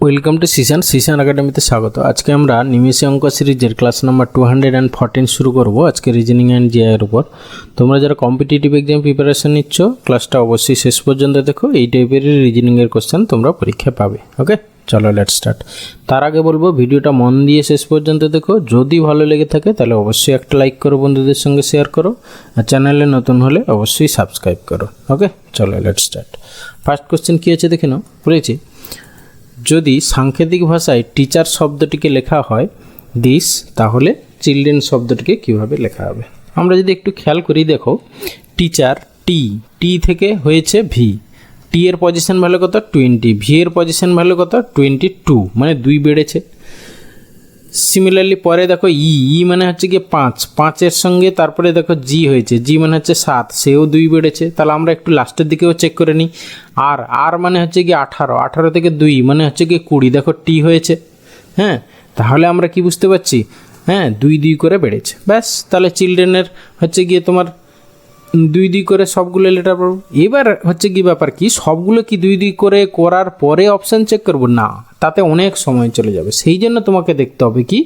Welcome to Xishan একাডেমিতে স্বাগত। আজকে আমরা নিমেষে অঙ্ক সিরিজের ক্লাস নাম্বার 214 শুরু করব আজকে রিজনিং অ্যান্ড জিআই এর উপর। তোমরা যারা কম্পিটিটিভ এক্সাম প্রিপারেশন নিচ্ছ ক্লাসটা অবশ্যই শেষ পর্যন্ত দেখো, এই টাইপের রিজনিংয়ের কোশ্চেন তোমরা পরীক্ষা পাবে। ওকে, চলো লেটস স্টার্ট। তার আগে বলবো ভিডিওটা মন দিয়ে শেষ পর্যন্ত দেখো, যদি ভালো লেগে থাকে তাহলে অবশ্যই একটা লাইক করো, বন্ধুদের সঙ্গে শেয়ার করো, আর চ্যানেলে নতুন হলে অবশ্যই সাবস্ক্রাইব করো। ওকে, চলো লেটস স্টার্ট। ফার্স্ট কোশ্চেন কী আছে দেখে নাও। বলেছি যদি সাংকেতিক ভাষায় টিচার শব্দটিকে লেখা হয় দিস, তাহলে চিলড্রেন শব্দটিকে কিভাবে লেখা হবে? আমরা যদি একটু খেয়াল করি, দেখো টিচার টি থেকে হয়েছে ভি, টি এর পজিশন ভ্যালু কত 20, ভি এর পজিশন ভ্যালু কত 22, মানে 2 বেড়েছে। সিমিলারলি পরে দেখো ই মানে হচ্ছে গিয়ে 5 সঙ্গে তারপরে দেখো জি হয়েছে, জি মানে হচ্ছে 7, সেও 2 বেড়েছে। তাহলে আমরা একটু লাস্টের দিকেও চেক করে নিই। আর মানে হচ্ছে গিয়ে 18 থেকে 2 মানে হচ্ছে গিয়ে 20, দেখো টি হয়েছে। হ্যাঁ, তাহলে আমরা কি বুঝতে পারছি? হ্যাঁ, 2 করে বেড়েছে, ব্যাস। তাহলে চিলড্রেনের হচ্ছে গিয়ে তোমার 2 করে সবগুলো লেটার পড়ব। এবার হচ্ছে কি ব্যাপার, কি সবগুলো কি 2 করে করার পরে অপশান চেক করব? না, তাতে অনেক সময় চলে যাবে। সেই জন্য তোমাকে দেখতে হবে কি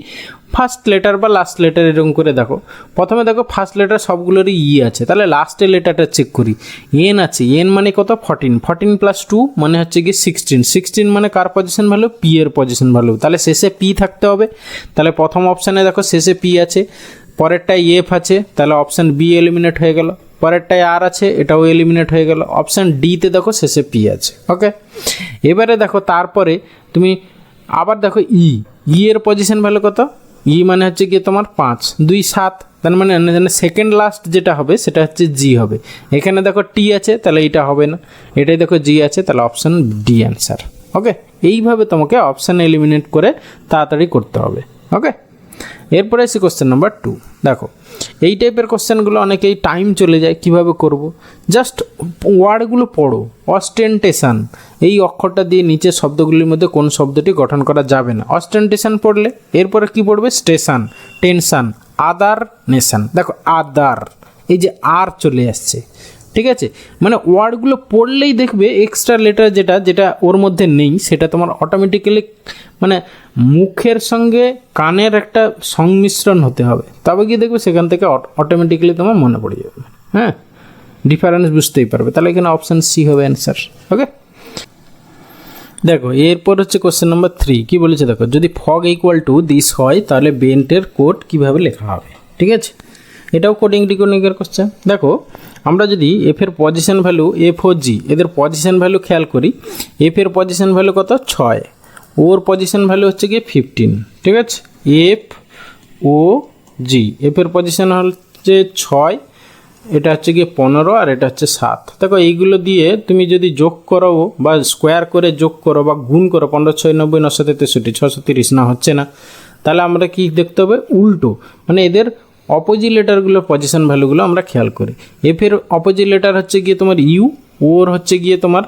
ফার্স্ট লেটার বা লাস্ট লেটার, এরকম করে দেখো। প্রথমে দেখো ফার্স্ট লেটার সবগুলোরই ই আছে, তাহলে লাস্টের লেটারটা চেক করি। এন আছে, এন মানে কত 14 প্লাস 2 মানে হচ্ছে কি 16 মানে কার পজিশন ভ্যালু? পি এর পজিশন ভ্যালু। তাহলে শেষে পি থাকতে হবে। তাহলে প্রথম অপশানে দেখো শেষে পি আছে, পরেরটায় এফ আছে, তাহলে অপশান বি এলিমিনেট হয়ে গেল। পরেরটায় আর আছে, এটাও এলিমিনেট হয়ে গেল। অপশান ডিতে দেখো শেষে পি আছে। ওকে, এবারে দেখো তারপরে তুমি আবার দেখো ই এর পজিশন ভ্যালু কত? ই মানে হচ্ছে গিয়ে তোমার 5, 2, 7, তার মানে সেকেন্ড লাস্ট যেটা হবে সেটা হচ্ছে জি হবে। এখানে দেখো টি আছে, তাহলে এটা হবে না। এটাই দেখো জি আছে, তাহলে অপশান ডি অ্যান্সার। ওকে, এইভাবে তোমাকে অপশান এলিমিনেট করে তাড়াতাড়ি করতে হবে। ওকে, এরপরে এসে কোশ্চেন নাম্বার 2। দেখো এই টাইপের কোশ্চেনগুলো অনেকেই টাইম চলে যায়, কিভাবে করব? জাস্ট ওয়ার্ডগুলো পড়ো। অস্টেন্টেশন, এই অক্ষরটা দিয়ে নিচের শব্দগুলির মধ্যে কোন শব্দটি গঠন করা যাবে না। অস্টেন্টেশন পড়লে এরপরে কি পড়বে? স্টেশন, টেনশন, আদার, নেশন। দেখো আদার, এই যে আর চলে আসছে, ঠিক আছে? মানে ওয়ার্ডগুলো পড়লেই দেখবে এক্সট্রা লেটার যেটা ওর মধ্যে নেই সেটা তোমার অটোমেটিক্যালি মানে মুখের সঙ্গে কানের একটা সংমিশ্রণ হতে হবে, তবে গিয়ে দেখবে সেখান থেকে অটোমেটিক্যালি তোমার মনে পড়ে যাবে। হ্যাঁ, ডিফারেন্স বুঝতেই পারবে। তাহলে এখানে অপশান সি হবে অ্যান্সার। ওকে, দেখো এরপর হচ্ছে কোশ্চেন নাম্বার 3। কি বলেছে দেখো, যদি ফগ ইকুয়াল টু দিস হয় তাহলে বেন্টের কোড কিভাবে লেখা হবে? ঠিক আছে, এটাও কোডিং ডিকোডিংয়ের কোশ্চেন। দেখো আমরা যদি এফের পজিশন ভ্যালু এফ ও জি এদের পজিশন ভ্যালু খেয়াল করি, এফের পজিশন ভ্যালু কত 6, ওর পজিশন ভ্যালু হচ্ছে গিয়ে 15। ঠিক আছে, এফ ও জি, এফের পজিশন হচ্ছে 6, এটা হচ্ছে গিয়ে 15, আর এটা হচ্ছে 7। দেখো এইগুলো দিয়ে তুমি যদি যোগ করো বা স্কোয়ার করে যোগ করো বা গুণ করো, 15, 6, 90, 9, 63, 630 না, হচ্ছে না। তাহলে আমরা কি দেখতে হবে? উল্টো, মানে এদের অপোজিট লেটারগুলোর পজিশন ভ্যালুগুলো আমরা খেয়াল করি। এফের অপোজিট লেটার হচ্ছে গিয়ে তোমার ইউ, ওর হচ্ছে গিয়ে তোমার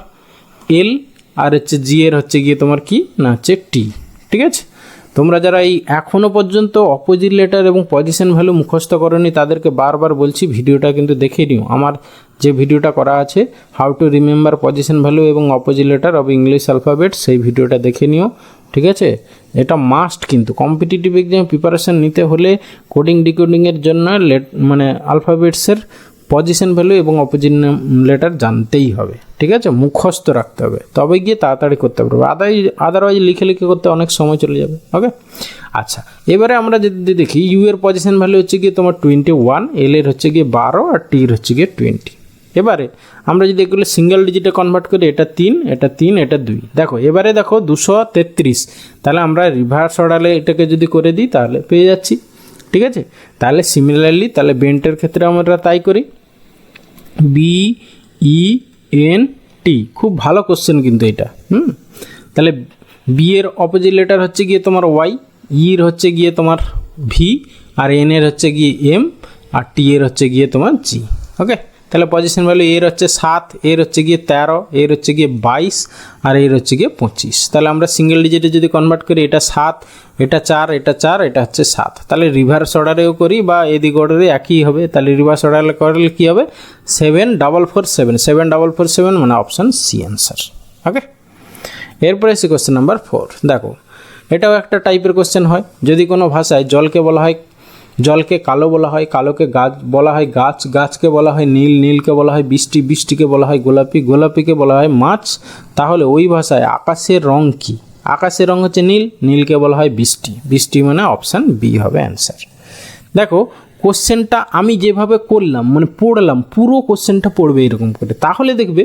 এল, আর হচ্ছে জি এর হচ্ছে গিয়ে তোমার কি না হচ্ছে টি। ঠিক আছে, তোমরা যারা এই এখনও পর্যন্ত অপোজিট লেটার এবং পজিশন ভ্যালু মুখস্থ করোনি তাদেরকে বারবার বলছি ভিডিওটা কিন্তু দেখে নিও। আমার যে ভিডিওটা করা আছে how to remember position value এবং opposite letter of English alphabet, সেই ভিডিওটা দেখে নিও। ঠিক আছে, এটা মাস্ট, কিন্তু কম্পিটিটিভ এক্সাম প্রিপারেশান নিতে হলে কোডিং ডিকোডিংয়ের জন্য মানে আলফাবেটসের পজিশন ভ্যালু এবং অপোজিট লেটার জানতেই হবে। ঠিক আছে, মুখস্থ রাখতে হবে, তবে গিয়ে তাড়াতাড়ি করতে পারবে। আদারওয়াইজ লিখে করতে অনেক সময় চলে যাবে। ওকে, আচ্ছা এবারে আমরা যদি দেখি ইউ এর পজিশন ভ্যালু হচ্ছে গিয়ে তোমার 21, এল এর হচ্ছে গিয়ে 12, আর টির হচ্ছে গিয়ে 20। এবারে আমরা যদি এগুলো সিঙ্গেল ডিজিটে কনভার্ট করি, এটা 3, এটা 3, এটা 2। দেখো এবারে দেখো 233, তাহলে আমরা রিভার্স অর্ডারে এটাকে যদি করে দিই তাহলে পেয়ে যাচ্ছি। ঠিক আছে, তাহলে সিমিলারলি তাহলে বেন্টের ক্ষেত্রে আমরা তাই করি, BENT। খুব ভালো কোশ্চেন কিন্তু এটা। তাহলে বি এর অপোজিট লেটার হচ্ছে গিয়ে তোমার ওয়াই, ইর হচ্ছে গিয়ে তোমার ভি, আর এন এর হচ্ছে গিয়ে এম, আর টি এর হচ্ছে গিয়ে তোমার জি। ওকে, তাহলে পজিশন ভ্যালু এর হচ্ছে 7, এর হচ্ছে গিয়ে 13, এর হচ্ছে গিয়ে 22, আর এর হচ্ছে গিয়ে 25। তাহলে আমরা সিঙ্গেল ডিজিটে যদি কনভার্ট করি, এটা 7, এটা 4, এটা 4, এটা হচ্ছে 7। তাহলে রিভার্স অর্ডারেও করি বা এদিক অর্ডারে একই হবে। তাহলে রিভার্স অর্ডারে করলে কী হবে? 7447 মানে অপশান সি অ্যান্সার। ওকে, এরপরে এসে কোশ্চেন নাম্বার 4, দেখো এটাও একটা টাইপের কোশ্চেন হয়। যদি কোনো ভাষায় জলকে বলা হয়, জলকে কালো বলা হয়, কালোকে গাছ বলা হয় গাছ, গাছকে বলা হয় নীল, নীলকে বলা হয় বৃষ্টি, বৃষ্টিকে বলা হয় গোলাপি, গোলাপিকে বলা হয় মাছ, তাহলে ওই ভাষায় আকাশের রং কি? আকাশের রং হচ্ছে নীল, নীলকে বলা হয় বৃষ্টি, বৃষ্টি মানে অপশান বি হবে অ্যান্সার। দেখো কোশ্চেনটা আমি যেভাবে করলাম মানে পড়লাম, পুরো কোশ্চেনটা পড়বে এরকম করে, তাহলে দেখবে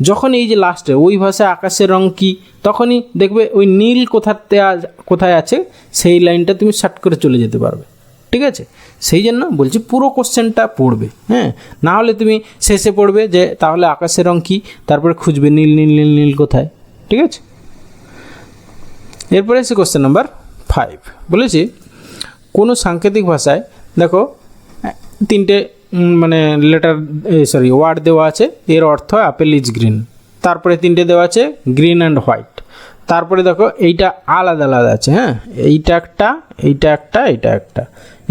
যখন এই যে লাস্টে ওই ভাষায় আকাশের রং কি, তখনই দেখবে ওই নীল কোথায় আছে সেই লাইনটা তুমি শার্ট করে চলে যেতে পারবে। ঠিক আছে, সেই জন্য বলছি পুরো কোশ্চেনটা পড়বে। হ্যাঁ, না হলে তুমি শেষে পড়বে যে তাহলে আকাশের রং কি, তারপরে খুঁজবে নীল নীল নীল নীল কোথায়। ঠিক আছে, এরপরে এসে কোশ্চেন নাম্বার 5 বলেছি কোনো সাংকেতিক ভাষায় দেখো তিনটে মানে ওয়ার্ড দেওয়া আছে, এর অর্থ অ্যাপেল ইজ গ্রিন, তারপরে তিনটে দেওয়া আছে গ্রিন অ্যান্ড হোয়াইট, তারপরে দেখো এইটা আলাদা আলাদা আছে। হ্যাঁ, এইটা একটা, এইটা একটা, এইটা একটা,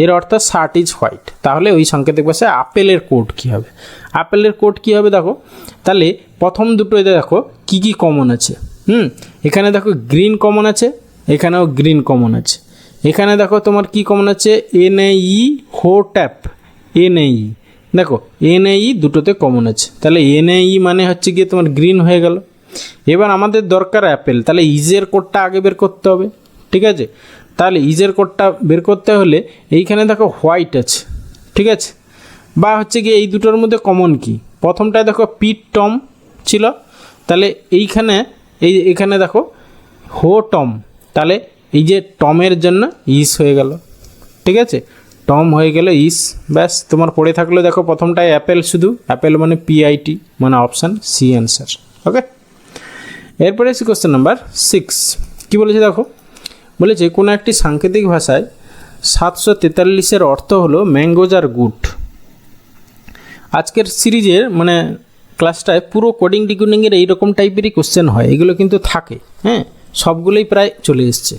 এর অর্থ শার্ট ইজ হোয়াইট। তাহলে ওই সাংকেতিক ভাষায় আপেলের কোড কী হবে? আপেলের কোড কী হবে দেখো, তাহলে প্রথম দুটোতে দেখো কি কি কমন আছে। এখানে দেখো গ্রিন কমন আছে, এখানেও গ্রিন কমন আছে, এখানে দেখো তোমার কি কমন আছে এনএই হোট্যাপ, এনএই দেখো এনএই দুটোতে কমন আছে, তাহলে এনএই মানে হচ্ছে গিয়ে তোমার গ্রিন হয়ে গেল। এবার আমাদের দরকার অ্যাপেল, তাহলে ইজের কোডটা আগে বের করতে হবে। ঠিক আছে, তাহলে ইজের কোডটা বের করতে হলে এইখানে দেখো হোয়াইট আছে। ঠিক আছে, বা হচ্ছে গিয়ে এই দুটোর মধ্যে কমন কি, প্রথমটায় দেখো পিট টম ছিল, তাহলে এখানে দেখো হো টম, তাহলে এই যে টমের জন্য ইস হয়ে গেল। ঠিক আছে, টম হয়ে গেল ইস, ব্যাস তোমার পড়ে থাকলো দেখো প্রথমটায় অ্যাপেল, শুধু অ্যাপেল মানে পিআইটি মানে অপশান সি অ্যান্সার। ওকে, এরপরে এসে কোশ্চেন নাম্বার 6 কী বলেছে দেখো, বলেছে কোনো একটি সাংকেতিক ভাষায় 743-এর অর্থ হলো ম্যাঙ্গোজ আর গুড। আজকের সিরিজের মানে ক্লাসটায় পুরো কোডিং ডিকোডিংয়ের এইরকম টাইপেরই কোশ্চেন হয়, এগুলো কিন্তু থাকে। হ্যাঁ, সবগুলোই প্রায় চলে এসছে।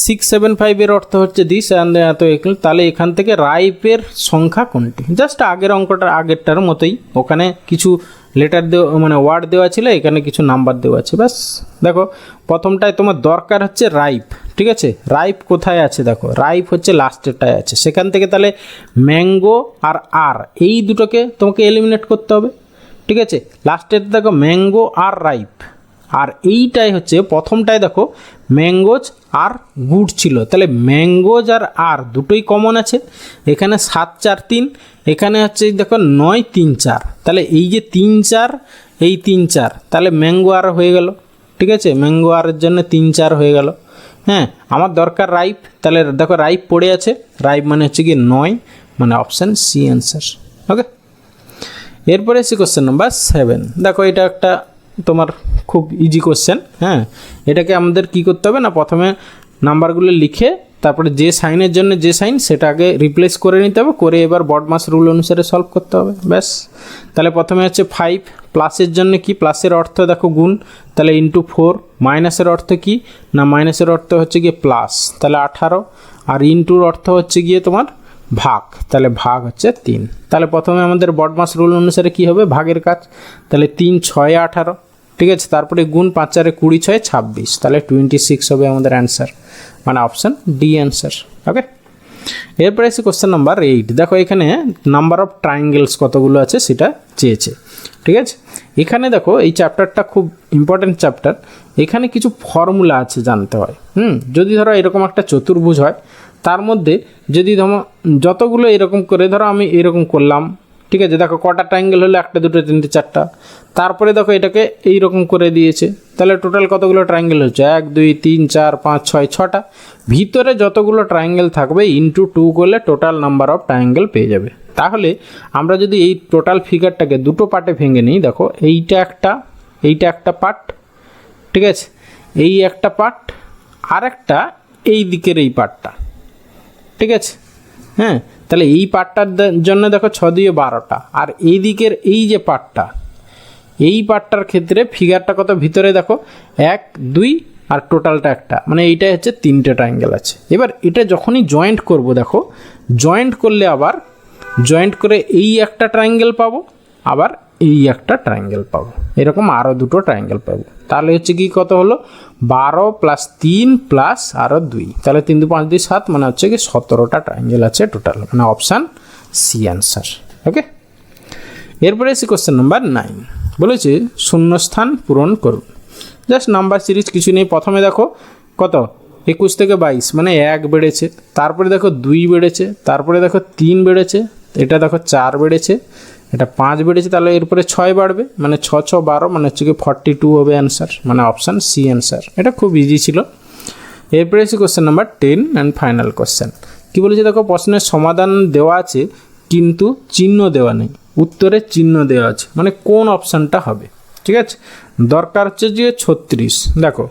675-এর অর্থ হচ্ছে দিস অ্যান্ড এত, তাহলে এখান থেকে রাইপের সংখ্যা কোনটি? জাস্ট আগেরটার মতোই, ওখানে কিছু লেটার দেওয়া মানে ওয়ার্ড দেওয়া ছিল, এখানে কিছু নাম্বার দেওয়া আছে, ব্যাস। দেখো প্রথমটায় তোমার দরকার হচ্ছে রাইপ। ঠিক আছে, রাইপ কোথায় আছে দেখো, রাইপ হচ্ছে লাস্টেরটায় আছে, সেখান থেকে তাহলে ম্যাঙ্গো আর এই দুটোকে তোমাকে এলিমিনেট করতে হবে। ঠিক আছে, লাস্টের দেখো ম্যাঙ্গো আর রাইপ, আর এইটাই হচ্ছে প্রথমটায় দেখো ম্যাঙ্গোজ আর গুড ছিল, তাহলে ম্যাঙ্গোজ আর দুটোই কমন আছে। এখানে 7 4 3, এখানে হচ্ছে দেখো 9 3 4, তাহলে এই যে 3 4 এই 3 4, তাহলে ম্যাঙ্গো আর হয়ে গেল। ঠিক আছে, ম্যাঙ্গো আরের জন্য 3 4 হয়ে গেল। হ্যাঁ, আমার দরকার রাইপ, তাহলে দেখো রাইপ পড়ে আছে, রাইপ মানে হচ্ছে কি 9 মানে অপশান সি অ্যান্সার। ওকে, এরপরে এসে কোশ্চেন নাম্বার 7 দেখো, এটা একটা তোমার খুব ইজি কোশ্চেন। হ্যাঁ, এটাকে আমাদের কি করতে হবে না, প্রথমে নাম্বারগুলো লিখে তারপরে যে সাইনের জন্য যে সাইন সেটা আগে রিপ্লেস করে নিতে হবে, করে এবার বডমাস রুল অনুসারে সলভ করতে হবে, ব্যাস। তাহলে প্রথমে হচ্ছে 5, প্লাসের জন্য কি, প্লাসের অর্থ দেখো গুণ, তাহলে ইন্টু 4, মাইনাসের অর্থ কি না, মাইনাসের অর্থ হচ্ছে গিয়ে প্লাস, তাহলে 18, আর ইন্টুর অর্থ হচ্ছে গিয়ে তোমার ভাগ, তাহলে ভাগ হচ্ছে 3। তাহলে প্রথমে আমাদের বডমাস রুল অনুসারে কি হবে, ভাগের কাজ, তাহলে 3 6 18। ঠিক আছে, তারপরে গুণ 5 4 20 6 26, তাহলে 26 হবে আমাদের অ্যান্সার মানে অপশান ডি অ্যান্সার। ওকে, এরপরে এসে কোশ্চেন নাম্বার 8 দেখো, এখানে নাম্বার অফ ট্রায়াঙ্গেলস কতগুলো আছে সেটা চেয়েছে। ঠিক আছে, এখানে দেখো এই চ্যাপ্টারটা খুব ইম্পর্টেন্ট চ্যাপ্টার, এখানে কিছু ফর্মুলা আছে জানতে হয়। যদি ধরো এরকম একটা চতুর্ভুজ হয়, তার মধ্যে যদি ধরো যতগুলো এরকম করে ধরো আমি এরকম করলাম। ঠিক আছে, দেখো কটা ট্রায়াঙ্গেল হলো, 1 2 3 4টা, তারপরে দেখো এটাকে এইরকম করে দিয়েছে, তাহলে টোটাল কতগুলো ট্রায়াঙ্গেল হচ্ছে 1 2 3 4 5 6 6টা, ভিতরে যতগুলো ট্রায়াঙ্গেল থাকবে ইন্টু 2 করলে টোটাল নাম্বার অফ ট্রায়াঙ্গেল পেয়ে যাবে। তাহলে আমরা যদি এই টোটাল ফিগারটাকে দুটো পার্টে ভেঙে নিই, দেখো এইটা একটা পার্ট। ঠিক আছে, এই একটা পার্ট, আর একটা এই দিকের এই পার্টটা। ঠিক আছে, হ্যাঁ, তাহলে এই পার্টটার জন্য দেখো 6 2 12টা, আর এই দিকের এই যে পার্টটা, এই পার্টটার ক্ষেত্রে ফিগারটা কত, ভিতরে দেখো 1 2 আর টোটালটা একটা, মানে এইটাই হচ্ছে 3টে ট্রায়াঙ্গেল আছে। এবার এটা যখনই জয়েন্ট করব, দেখো জয়েন্ট করলে আবার জয়েন্ট করে এই একটা ট্রায়াঙ্গেল পাবো, আবার এই একটা ট্রায়াঙ্গেল পাবো, এরকম আরও দুটো ট্রায়াঙ্গেল পাবো। তাহলে হচ্ছে কি কত হলো 12 + 3 প্লাস আরও 2, তাহলে 3 × 5 = 7, মানে হচ্ছে কি 17টা ট্রায়াঙ্গেল আছে টোটাল, মানে অপশান সি অ্যান্সার। ওকে, এরপরে এসে কোশ্চেন নাম্বার 9 বলেছে শূন্যস্থান পূরণ করুন। জাস্ট নাম্বার সিরিজ কিছু নেই। প্রথমে দেখো কত 21 থেকে 22, মানে 1 বেড়েছে, তারপরে দেখো 2 বেড়েছে, তারপরে দেখো 3 বেড়েছে, এটা দেখো 4 বেড়েছে, এটা 5 বেড়েছে, তাহলে এরপরে 6 বাড়বে, মানে 6 × 6 = 12, মানে হচ্ছে কি 42 হবে অ্যান্সার, মানে অপশান সি অ্যান্সার। এটা খুব ইজি ছিল। এরপরে এসে question number 10 and final question. কী বলেছে দেখো, প্রশ্নের সমাধান দেওয়া আছে কিন্তু চিহ্ন দেওয়া নেই, উত্তরে চিহ্ন দেওয়া আছে, মানে কোন অপশানটা হবে। ঠিক আছে, দরকার হচ্ছে যে 36। দেখো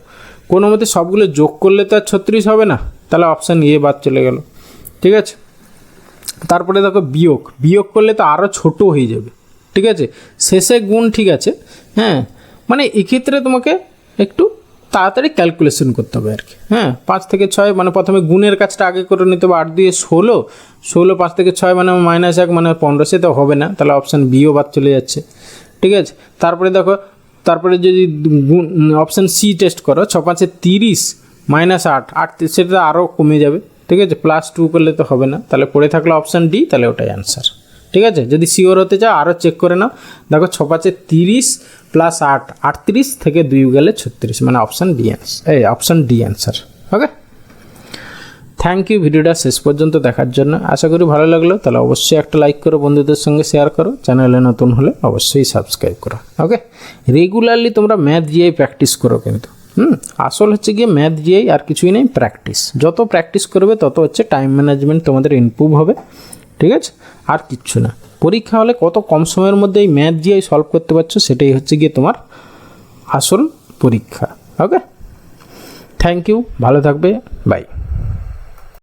কোনো মতে সবগুলো যোগ করলে তো আর 36 হবে না, তাহলে অপশান এ বাদ চলে গেল। ঠিক আছে, তারপরে দেখো বিয়োগ করলে তো আরও ছোট হয়ে যাবে। ঠিক আছে, শেষে গুণ, ঠিক আছে, হ্যাঁ, মানে এক্ষেত্রে তোমাকে একটু তাড়াতাড়ি ক্যালকুলেশন করতে হবে আর কি। হ্যাঁ, 5 থেকে 6, মানে প্রথমে গুণের কাজটা আগে করে নিতে হবে। 8 দিয়ে 16, 5 থেকে 6 মানে -1, মানে 15, সে তো হবে না, তাহলে অপশান বিও বাদ চলে যাচ্ছে। ঠিক আছে, তারপরে দেখো, তারপরে যদি অপশান সি টেস্ট করো, 6 × 5 = 30, -8, সেটা আরও কমে যাবে। ঠিক আছে, +2 করলে তো হবে না, তাহলে পড়ে থাকলো অপশান ডি, তাহলে ওটাই অ্যান্সার। ঠিক আছে, যদি শিওর হতে চাও আরও চেক করে নাও। দেখো 6 × 5 = 30 + 8, 38 থেকে 2 গেলে 36, মানে option D answer, option D answer. Okay, thank you ভিডিওটা শেষ পর্যন্ত দেখার জন্য। আশা করি ভালো লাগলো, তাহলে অবশ্যই একটা লাইক করো, বন্ধুদের সঙ্গে শেয়ার করো, চ্যানেলে নতুন হলে অবশ্যই সাবস্ক্রাইব করো। ওকে, রেগুলারলি তোমরা ম্যাথ জিআই প্র্যাকটিস করো কিন্তু। আসল হচ্ছে গিয়ে ম্যাথ জিআই, আর কিছুই নেই, প্র্যাকটিস। যত প্র্যাকটিস করবে তত হচ্ছে টাইম ম্যানেজমেন্ট তোমাদের ইমপ্রুভ হবে। ঠিক আছে, আর কিচ্ছু না। পরীক্ষা হলে কত কম সময়ের মধ্যে এই ম্যাথ জিআই সলভ করতে পারছো, সেটাই হচ্ছে গিয়ে তোমার আসল পরীক্ষা। ওকে, থ্যাংক ইউ, ভালো থাকবে, বাই।